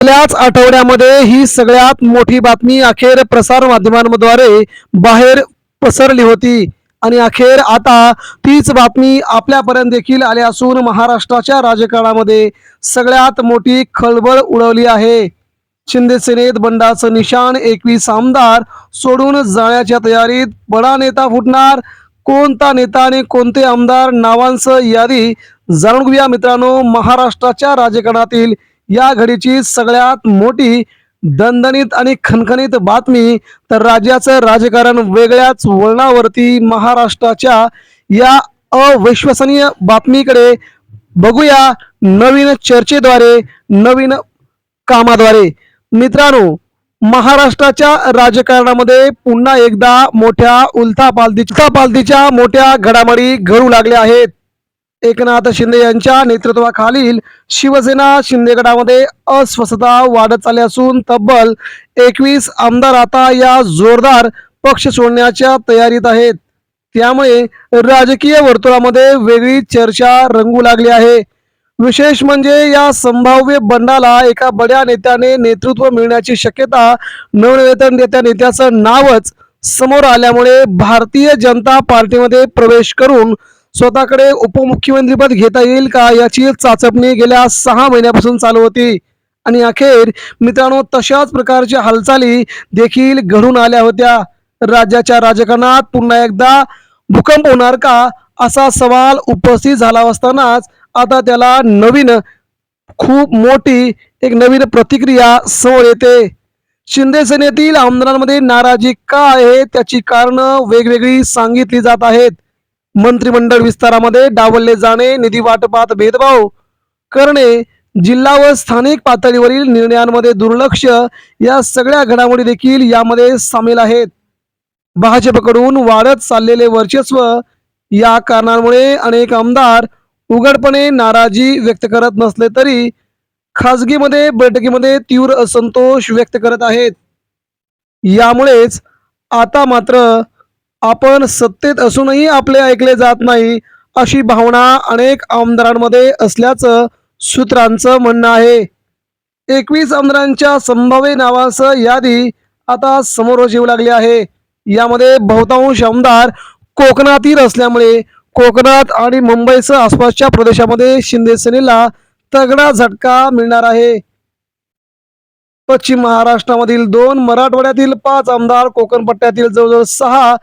गेल्याच आठवड्यामध्ये ही सगळ्यात मोठी बातमी अखेर प्रसार माध्यमांद्वारे बाहेर पसरली होती आणि अखेर आता तीच बातमी आपल्यापर्यंत देखील आली असून महाराष्ट्राच्या राजकारणामध्ये सगळ्यात मोठी खळबळ उडवली आहे। शिंदे सेनेत बंडाचं निशाण, 21 आमदार सोडून जाण्याच्या तयारीत, बडा नेता फुटणार, कोणता नेता आणि कोणते आमदार, नावांचं यादी जाणून घेऊया मित्रांनो। महाराष्ट्राच्या राजकारणातील या घडीची सगळ्यात मोठी दणदणीत आणि खणखणीत बातमी, तर राज्याचं राजकारण वेगळ्याच वळणावरती महाराष्ट्राच्या या अविश्वसनीय बातमीकडे बघूया नवीन चर्चेद्वारे, नवीन कामाद्वारे। मित्रांनो, महाराष्ट्राच्या राजकारणामध्ये पुन्हा एकदा मोठ्या उलथापालथीच्या मोठ्या घडामोडी घडू लागल्या आहेत। एकनाथ शिंदे यांच्या नेतृत्वाखालील शिवसेना शिंदे गटामध्ये अस्वस्थता वाढत चालली असून तब्बल 21 आमदार आता या जोरदार पक्ष सोडण्याच्या तयारीत आहेत। त्यामुळे राजकीय वर्तुळामध्ये वेगळी चर्चा रंगू लागली आहे। विशेष म्हणजे या संभाव्य बंडाला एका बड्या नेत्याने नेतृत्व मिळण्याची शक्यता, नवनिर्मित त्या नेत्याचं नावच समोर आल्यामुळे भारतीय जनता पार्टीमध्ये प्रवेश करून स्वतःकडे उपमुख्यमंत्रीपद घेता येईल का याची चाचपणी गेल्या 6 महिन्यापासून चालू होती आणि अखेर मित्रांनो तशाच प्रकारच्या हालचाली देखील घडून आल्या होत्या। राज्याच्या राजकारणात पुन्हा एकदा भूकंप होणार का असा सवाल उपस्थित झाला असतानाच आता त्याला नवीन खूप मोठी एक नवीन प्रतिक्रिया समोर येते। शिंदे सेनेतील आमदारांमध्ये नाराजी का आहे त्याची कारणं वेगवेगळी सांगितली जात आहेत। मंत्रिमंडळ विस्तारामध्ये डावलले जाणे, निधी वाटपात भेदभाव करणे, जिल्हा व स्थानिक पातळीवरील निर्णयांमध्ये दुर्लक्ष, या सगळ्या घडामोडी देखील यामध्ये सामील आहेत। भाजपकडून वाढत चाललेले वर्चस्व, या कारणांमुळे अनेक आमदार उघडपणे नाराजी व्यक्त करत नसले तरी खासगीमध्ये बैठकीमध्ये तीव्र असंतोष व्यक्त करत आहेत। यामुळेच आता मात्र आपण सत्तेत असूनही आपले ऐकले जात नाही अशी भावना अनेक आमदारांमध्ये असल्याचं सूत्रांचं म्हणणं आहे। 21 आमदारांच्या संभाव्य नावांचं यादी आता समोर येऊ लागली आहे। यामध्ये बहुतांश आमदार कोकणातील असल्यामुळे कोकणात आणि मुंबईसह आसपासच्या प्रदेशामध्ये शिंदे सेनेला तगडा झटका मिळणार आहे। पश्चिम महाराष्ट्रामधील 2, मराठवाड्यातील 5 आमदार, कोकण पट्ट्यातील जवळजवळ 6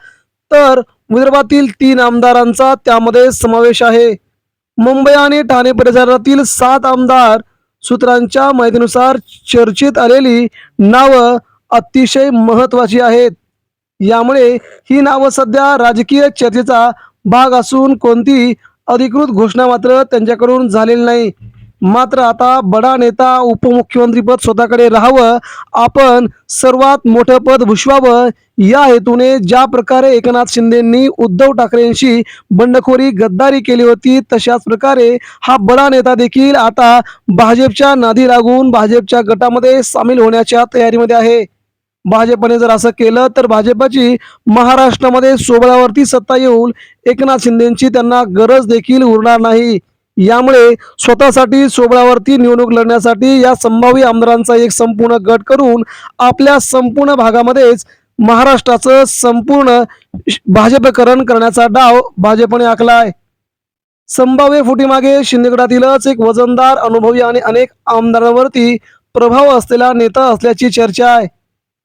तर विदर्भातील 3 आमदारांचा त्यामध्ये समावेश आहे। मुंबई आणि ठाणे परिसरातील 7 आमदार, सूत्रांच्या माहितीनुसार चर्चेत आलेली नावं अतिशय महत्त्वाची आहेत। यामुळे ही नावं सध्या राजकीय चर्चेचा भाग असून कोणती अधिकृत घोषणा मात्र त्यांच्याकडून झालेली नाही। मात्र आता बडा नेता, उपमुख्यमंत्रीपद स्वतःकडे राहावं, आपण सर्वात मोठं पद भूषवावं या हेतूने ज्या प्रकारे एकनाथ शिंदेंनी उद्धव ठाकरेंशी बंडखोरी, गद्दारी केली होती, तशाच प्रकारे हा बडा नेता देखील आता भाजपच्या नादी लागून भाजपच्या गटामध्ये सामील होण्याच्या तयारीमध्ये आहे। भाजपने जर असं केलं तर भाजपची महाराष्ट्रामध्ये सोबळावरती सत्ता येऊन एकनाथ शिंदेंची त्यांना गरज देखील उरणार नाही। यामुळे स्वतःसाठी सोबळावरती निवडणूक लढण्यासाठी या संभाव्य आमदारांचा एक संपूर्ण गट करून आपल्या संपूर्ण भागामध्येच महाराष्ट्राचं संपूर्ण भाजपकरण करण्याचा डाव भाजपने आखलाय। संभाव्य फुटीमागे शिंदे गटातीलच एक वजनदार, अनुभवी आणि अनेक आमदारांवरती प्रभाव असलेला नेता असल्याची चर्चा आहे।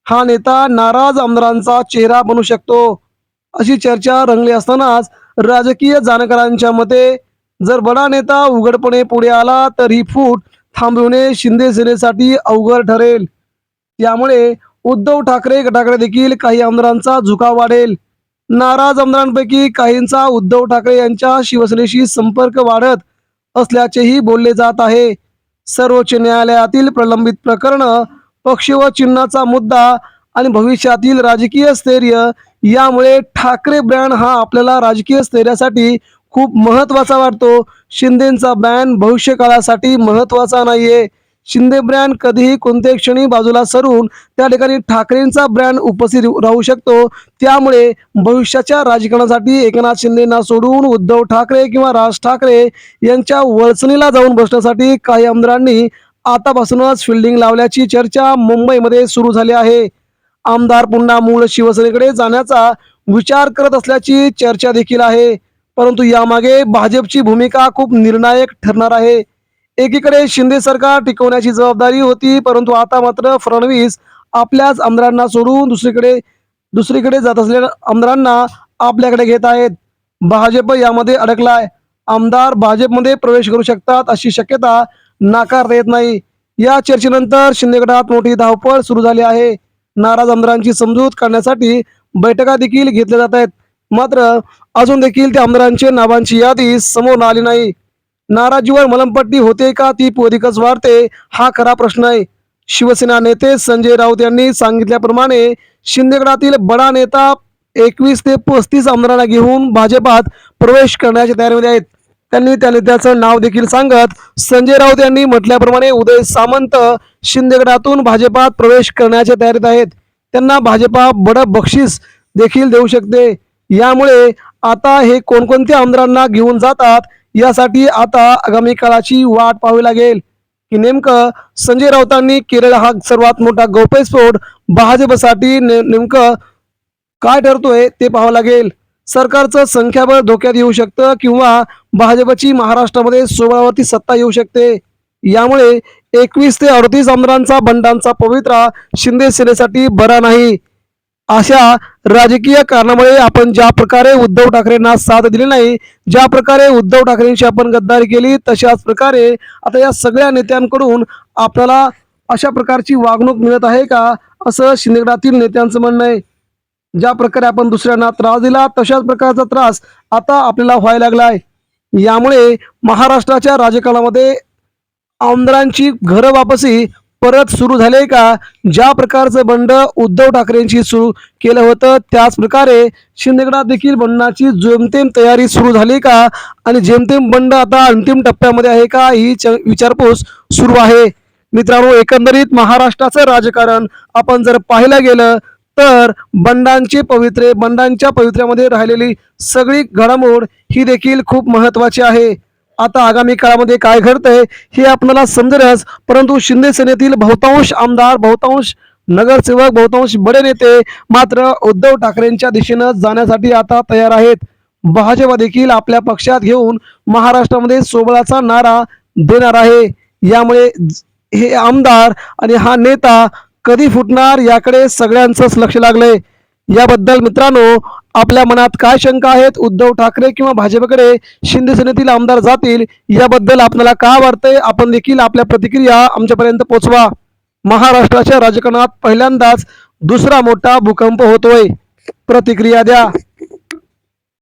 हा नेता नाराज आमदारांचा चेहरा बनू शकतो अशी चर्चा रंगली असतानाच राजकीय जाणकारांच्या मते जर बडा नेता उघडपणे पुढे आला तर ही फूट थांबविणे शिंदे सेनेसाठी अवघड ठरेल। त्यामुळे उद्धव ठाकरे गटाकडे देखील काही आमदारांचा झुकाव वाढेल। नाराज आमदारांपैकी काहींचा उद्धव ठाकरे यांच्या शिवसेनेशी संपर्क वाढत असल्याचेही बोलले जात आहे। सर्वोच्च न्यायालयातील प्रलंबित प्रकरण, पक्ष व चिन्हाचा मुद्दा आणि भविष्यातील राजकीय स्थैर्य, यामुळे ठाकरे ब्रँड हा आपल्याला राजकीय स्थैर्यासाठी खूप महत्त्वाचा वाटतो। शिंदेंचा ब्रँड भविष्यकाळासाठी महत्त्वाचा नाहीये। शिंदे ब्रँड कधीही कोणत्याही क्षणी बाजूला सरून त्या ठिकाणी ठाकरेंचा ब्रँड उपस्थित राहू शकतो। त्यामुळे भविष्याच्या राजकारणासाठी एकनाथ शिंदेंना सोडून उद्धव ठाकरे किंवा राज ठाकरे यांच्या वळचणीला जाऊन बसण्यासाठी काही आमदारांनी आतापासूनच फिल्डिंग लावल्याची चर्चा मुंबईमध्ये सुरू झाली आहे. आमदार पुन्हा मूळ शिवसेनेकडे जाण्याचा विचार करत असल्याची चर्चा देखील आहे. परंतु यामागे भाजपची भूमिका खूप निर्णायक ठरणार आहे. एकीकडे शिंदे सरकार टिकवण्याची जबाबदारी होती, परंतु आता मात्र फडणवीस आपल्याच आमदारांना सोडून दुसरीकडे जात असलेल्या आमदारांना आपल्याकडे घेत आहेत. भाजप यामध्ये अडकलाय. आमदार भाजपमध्ये प्रवेश करू शकतात अशी शक्यता नाकारता येत नाही. या चर्चेनंतर शिंदे गटात मोठी धावपळ सुरू झाली आहे. नाराज आमदारांची समजूत काढण्यासाठी बैठका देखील घेतल्या जात आहेत. मात्र अजून देखील त्या आमदारांच्या नावांची यादी समोर आली नाही. नाराजीवर मलमपट्टी होते का ती अधिकच वाढते, हा खरा प्रश्न आहे. शिवसेना नेते संजय राऊत यांनी सांगितल्याप्रमाणे शिंदे गटातील बडा नेता 21 ते 35 आमदारांना घेऊन भाजपात प्रवेश करण्याच्या तयारीमध्ये आहेत. त्यांनी त्या नेत्याचं नाव देखील सांगत संजय राऊत यांनी म्हटल्याप्रमाणे उदय सामंत शिंदे गटातून भाजपात प्रवेश करण्याच्या तयारीत आहेत. त्यांना भाजपा बडं बक्षीस देखील देऊ शकते. यामुळे आता हे कोणकोणत्या आमदारांना घेऊन जातात यासाठी आता आगामी काळाची वाट पाहावी लागेल की नेमकं संजय राऊतांनी केलेला हा सर्वात मोठा गौप्यस्फोट भाजपसाठी नेमकं काय ठरतोय ते पाहावं लागेल. सरकारचं संख्याबळ धोक्यात येऊ शकतं किंवा भाजपची महाराष्ट्रामध्ये 16वरती सत्ता येऊ शकते. यामुळे 21 ते 38 आमदारांचा बंडांचा पवित्रा शिंदे सेनेसाठी बरा नाही. अशा राजकीय कारणामुळे आपण ज्या प्रकारे उद्धव ठाकरेंना साथ दिली नाही, ज्या प्रकारे उद्धव ठाकरेंशी आपण गद्दारी केली, तशाच प्रकारे आता या सगळ्या नेत्यांकडून आपल्याला अशा प्रकारची वागणूक मिळत आहे का, असं शिंदे गटातील नेत्यांचं म्हणणं आहे. ज्या प्रकारे आपण दुसऱ्यांना त्रास दिला तशाच प्रकारचा त्रास आता आपल्याला व्हायला लागलाय. यामुळे महाराष्ट्राच्या राजकारणामध्ये आमदारांची घर वापसी परत सुरू झाले का, ज्या प्रकारचं बंड उद्धव ठाकरेंची सुरू केलं होतं त्याच प्रकारे शिंदेगडात देखील बंडाची जेमतेम तयारी सुरू झाली का आणि जेमतेम बंड आता अंतिम टप्प्यामध्ये आहे का, ही विचारपूस सुरू आहे. मित्रांनो, एकंदरीत महाराष्ट्राचं राजकारण आपण जर पाहायला गेलं तर बंडांच्या पवित्र्यामध्ये राहिलेली सगळी घडामोड ही देखील खूप महत्वाची आहे. आता आगामी काळामध्ये काय घडतंय हे आपल्याला समजेलच, परंतु शिंदे सेनेतील बहुतांश आमदार, बहुतांश नगरसेवक, बहुतांश बडे नेते मात्र उद्धव ठाकरेंच्या दिशेनं जाण्यासाठी आता तयार आहेत. भाजप देखील आपल्या पक्षात घेऊन महाराष्ट्रामध्ये सोबळाचा नारा देणार आहे. यामुळे हे आमदार आणि हा नेता कधी फुटणार याकडे सगळ्यांचंच लक्ष लागलंय. याबद्दल मित्रांनो आपल्या मनात काय शंका आहेत, उद्धव ठाकरे किंवा भाजपकडे शिंदे सेनेतील आमदार जातील याबद्दल आपल्याला काय वाटतंय, आपण देखील आपल्या प्रतिक्रिया आमच्यापर्यंत पोहोचवा. महाराष्ट्राच्या राजकारणात पहिल्यांदाच दुसरा मोठा भूकंप होतोय. प्रतिक्रिया द्या.